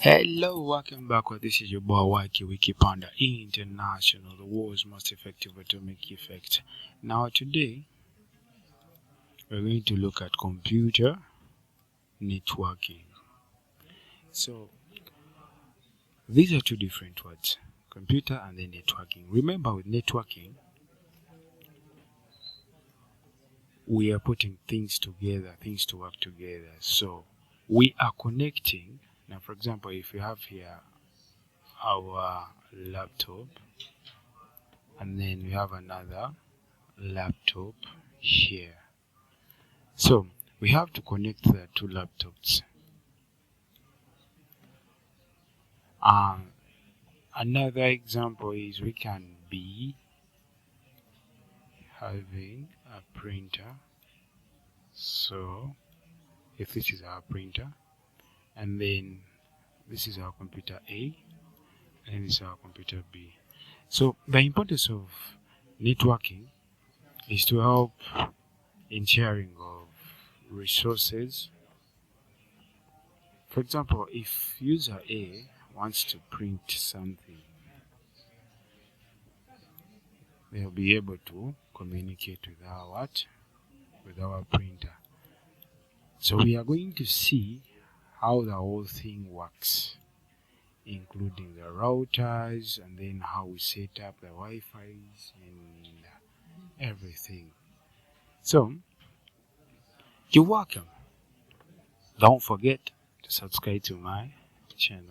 Hello, welcome back. This is your boy Wiki Wiki Panda International, the world's most effective atomic effect. Now, today we're going to look at computer networking. So, these are two different words, computer and then networking. Remember, with networking, we are putting things together, things to work together. So, we are connecting. Now, for example, if you have here our laptop, and then we have another laptop here. So we have to connect the two laptops. Another example is we can be having a printer. So if this is our printer, and then this is our computer A, and this is our computer B. So the importance of networking is to help in sharing of resources. For example, if user A wants to print something, they'll be able to communicate with our printer. So we are going to see how the whole thing works, including the routers, and then how we set up the Wi-Fi's and everything. So you're welcome. Don't forget to subscribe to my channel.